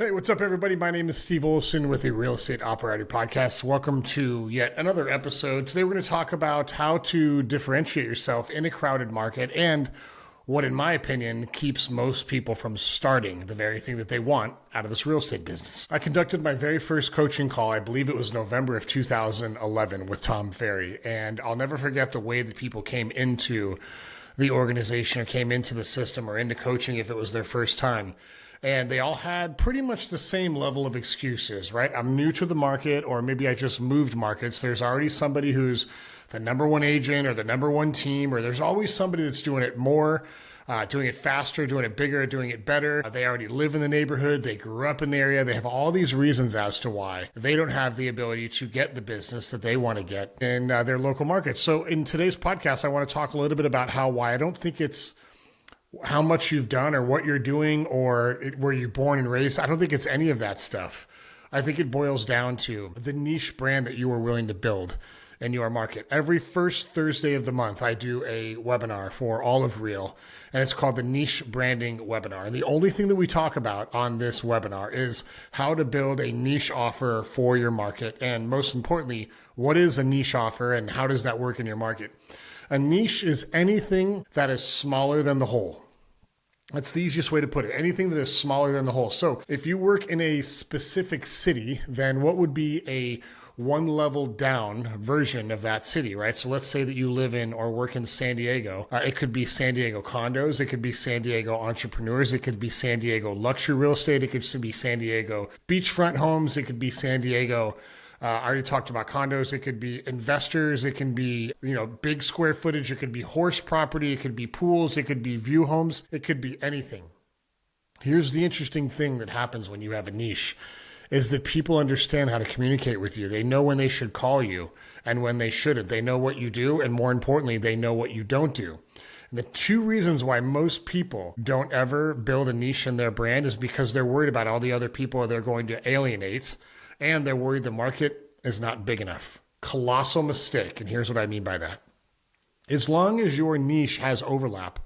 Hey, what's up, everybody? My name is Steve Olson with the Real Estate Operator Podcast. Welcome to yet another episode. Today, we're going to talk about how to differentiate yourself in a crowded market and what, in my opinion, keeps most people from starting the very thing that they want out of this real estate business. I conducted my very first coaching call, I believe it was November of 2011, with Tom Ferry, and I'll never forget the way that people came into the organization or came into the system or into coaching if it was their first time. And they all had pretty much the same level of excuses, right? I'm new to the market, or maybe I just moved markets. There's already somebody who's the number one agent or the number one team, or there's always somebody that's doing it more, doing it faster, doing it bigger, doing it better. They already live in the neighborhood. They grew up in the area. They have all these reasons as to why they don't have the ability to get the business that they want to get in their local market. So in today's podcast, I want to talk a little bit about why I don't think it's how much you've done or what you're doing or where you're born and raised. I don't think it's any of that stuff. I think it boils down to the niche brand that you are willing to build in your market. Every first Thursday of the month, I do a webinar for all of Real, and it's called the Niche Branding Webinar. And the only thing that we talk about on this webinar is how to build a niche offer for your market. And most importantly, what is a niche offer and how does that work in your market? A niche is anything that is smaller than the whole. That's the easiest way to put it. Anything that is smaller than the whole. So if you work in a specific city, then what would be a one level down version of that city, right? So let's say that you live in or work in San Diego. It could be San Diego condos. It could be San Diego entrepreneurs. It could be San Diego luxury real estate. It could be San Diego beachfront homes. It could be San Diego I already talked about condos. It could be investors. It can be, big square footage. It could be horse property. It could be pools. It could be view homes. It could be anything. Here's the interesting thing that happens when you have a niche is that people understand how to communicate with you. They know when they should call you and when they shouldn't. They know what you do. And more importantly, they know what you don't do. And the two reasons why most people don't ever build a niche in their brand is because they're worried about all the other people they're going to alienate. And they're worried the market is not big enough. Colossal mistake. And here's what I mean by that. As long as your niche has overlap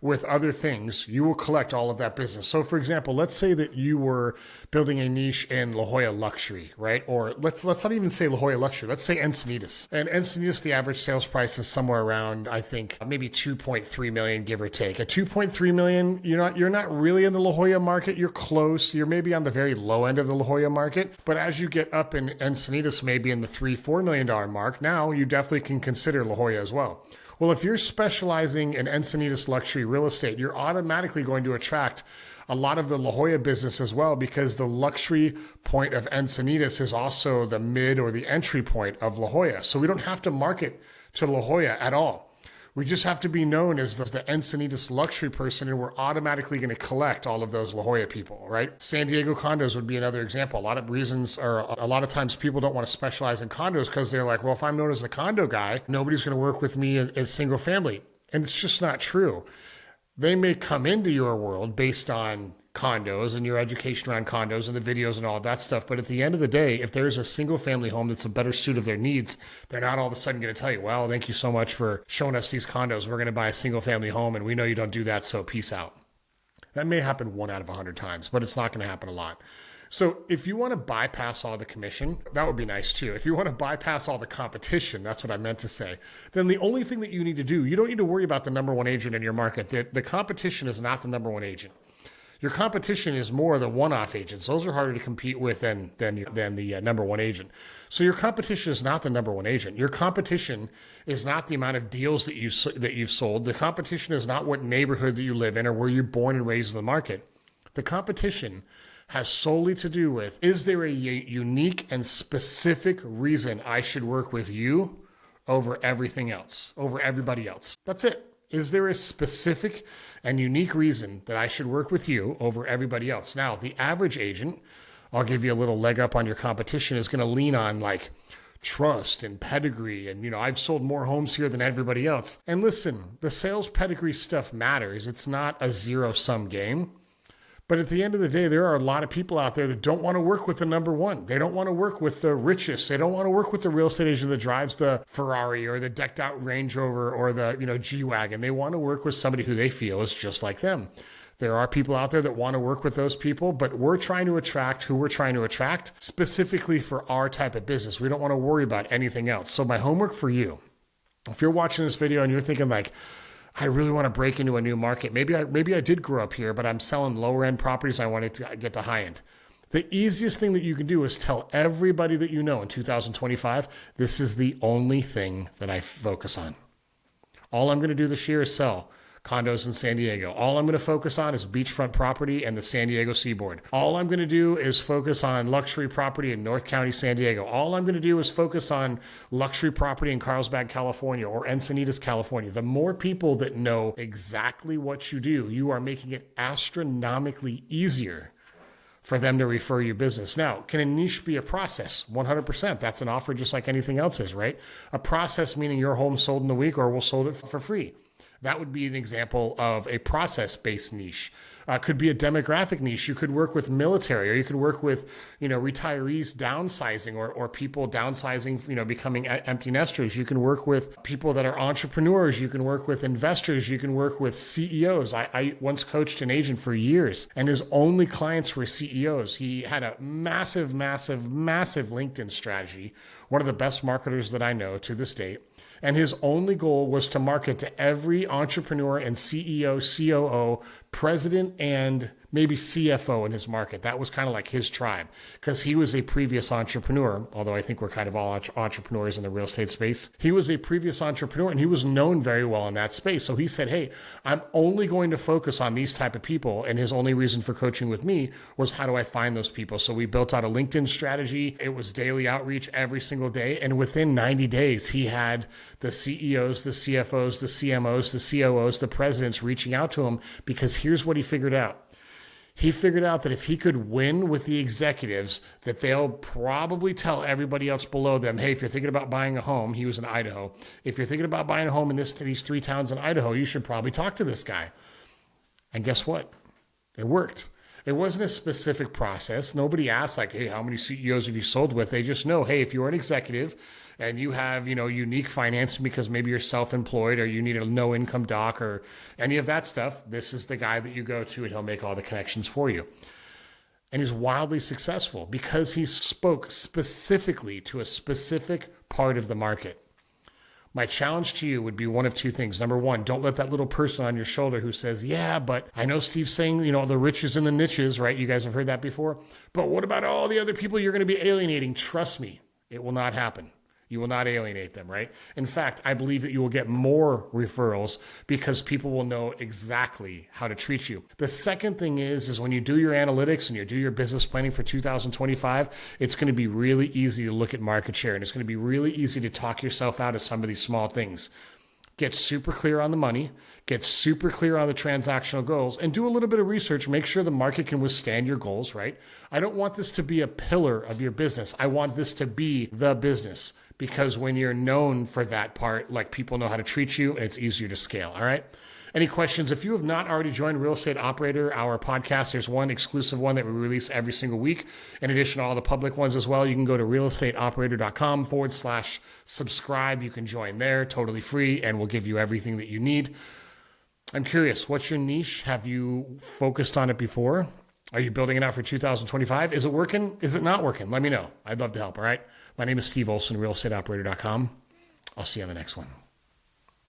with other things, you will collect all of that business. So for example, let's say that you were building a niche in La Jolla luxury, right? Or let's not even say La Jolla luxury. Let's say Encinitas. And Encinitas, the average sales price is somewhere around, I think, maybe 2.3 million, give or take. At 2.3 million, you're not really in the La Jolla market. You're close. You're maybe on the very low end of the La Jolla market. But as you get up in Encinitas, maybe in the $3-4 million mark, now you definitely can consider La Jolla as well. Well, if you're specializing in Encinitas luxury real estate, you're automatically going to attract a lot of the La Jolla business as well, because the luxury point of Encinitas is also the mid or the entry point of La Jolla. So we don't have to market to La Jolla at all. We just have to be known as the Encinitas luxury person, and we're automatically going to collect all of those La Jolla people, right? San Diego condos would be another example. A lot of times people don't want to specialize in condos because they're like, well, if I'm known as the condo guy, nobody's going to work with me as single family. And it's just not true. They may come into your world based on condos and your education around condos and the videos and all of that stuff. But at the end of the day, if there's a single family home that's a better suit of their needs, they're not all of a sudden going to tell you, well, thank you so much for showing us these condos. We're going to buy a single family home and we know you don't do that, so peace out. That may happen 1 out of 100 times, but it's not going to happen a lot. So if you want to bypass all the commission, that would be nice too. If you want to bypass all the competition, that's what I meant to say, then the only thing that you need to do, you don't need to worry about the number one agent in your market. The competition is not the number one agent. Your competition is more the one-off agents. Those are harder to compete with than the number one agent. So your competition is not the number one agent. Your competition is not the amount of deals that you've sold. The competition is not what neighborhood that you live in or where you're born and raised in the market. The competition has solely to do with, is there a unique and specific reason I should work with you over everything else, over everybody else? That's it. Is there a specific and unique reason that I should work with you over everybody else? Now, the average agent, I'll give you a little leg up on your competition, is going to lean on like trust and pedigree. And, I've sold more homes here than everybody else. And listen, the sales pedigree stuff matters. It's not a zero-sum game. But at the end of the day, there are a lot of people out there that don't want to work with the number one. They don't want to work with the richest. They don't want to work with the real estate agent that drives the Ferrari or the decked out Range Rover or the, G-Wagon. They want to work with somebody who they feel is just like them. There are people out there that want to work with those people, but we're trying to attract who we're trying to attract specifically for our type of business. We don't want to worry about anything else. So my homework for you, if you're watching this video and you're thinking like, I really want to break into a new market. Maybe I did grow up here, but I'm selling lower end properties. I wanted to get to high end. The easiest thing that you can do is tell everybody that you know in 2025, this is the only thing that I focus on. All I'm going to do this year is sell condos in San Diego. All I'm going to focus on is beachfront property and the San Diego seaboard. All I'm going to do is focus on luxury property in North County, San Diego. All I'm going to do is focus on luxury property in Carlsbad, California, or Encinitas, California. The more people that know exactly what you do, you are making it astronomically easier for them to refer you business. Now, can a niche be a process? 100%. That's an offer just like anything else is, right? A process meaning your home sold in a week or we'll sold it for free. That would be an example of a process-based niche. Could be a demographic niche. You could work with military, or you could work with, retirees downsizing, or people downsizing, becoming empty nesters. You can work with people that are entrepreneurs. You can work with investors. You can work with CEOs. I once coached an agent for years, and his only clients were CEOs. He had a massive, massive, massive LinkedIn strategy, one of the best marketers that I know to this date. And his only goal was to market to every entrepreneur and CEO, COO, president, and maybe CFO in his market. That was kind of like his tribe because he was a previous entrepreneur, although I think we're kind of all entrepreneurs in the real estate space. He was a previous entrepreneur and he was known very well in that space. So he said, hey, I'm only going to focus on these type of people. And his only reason for coaching with me was how do I find those people? So we built out a LinkedIn strategy. It was daily outreach every single day. And within 90 days, he had the CEOs, the CFOs, the CMOs, the COOs, the presidents reaching out to him because here's what he figured out. He figured out that if he could win with the executives, that they'll probably tell everybody else below them, hey, if you're thinking about buying a home, he was in Idaho. If you're thinking about buying a home in these 3 towns in Idaho, you should probably talk to this guy. And guess what? It worked. It wasn't a specific process. Nobody asked like, hey, how many CEOs have you sold with? They just know, hey, if you're an executive and you have, unique financing because maybe you're self-employed or you need a no-income doc or any of that stuff, this is the guy that you go to and he'll make all the connections for you. And he's wildly successful because he spoke specifically to a specific part of the market. My challenge to you would be one of 2 things. Number 1, don't let that little person on your shoulder who says, yeah, but I know Steve's saying, the riches and the niches, right? You guys have heard that before. But what about all the other people you're going to be alienating? Trust me, it will not happen. You will not alienate them, right? In fact, I believe that you will get more referrals because people will know exactly how to treat you. The second thing is when you do your analytics and you do your business planning for 2025, it's going to be really easy to look at market share and it's going to be really easy to talk yourself out of some of these small things. Get super clear on the money, get super clear on the transactional goals, and do a little bit of research. Make sure the market can withstand your goals, right? I don't want this to be a pillar of your business. I want this to be the business because when you're known for that part, like people know how to treat you, and it's easier to scale, all right? Any questions? If you have not already joined Real Estate Operator, our podcast, there's one exclusive one that we release every single week. In addition to all the public ones as well, you can go to realestateoperator.com/subscribe. You can join there, totally free, and we'll give you everything that you need. I'm curious, what's your niche? Have you focused on it before? Are you building it out for 2025? Is it working? Is it not working? Let me know. I'd love to help, all right? My name is Steve Olson, realestateoperator.com. I'll see you on the next one.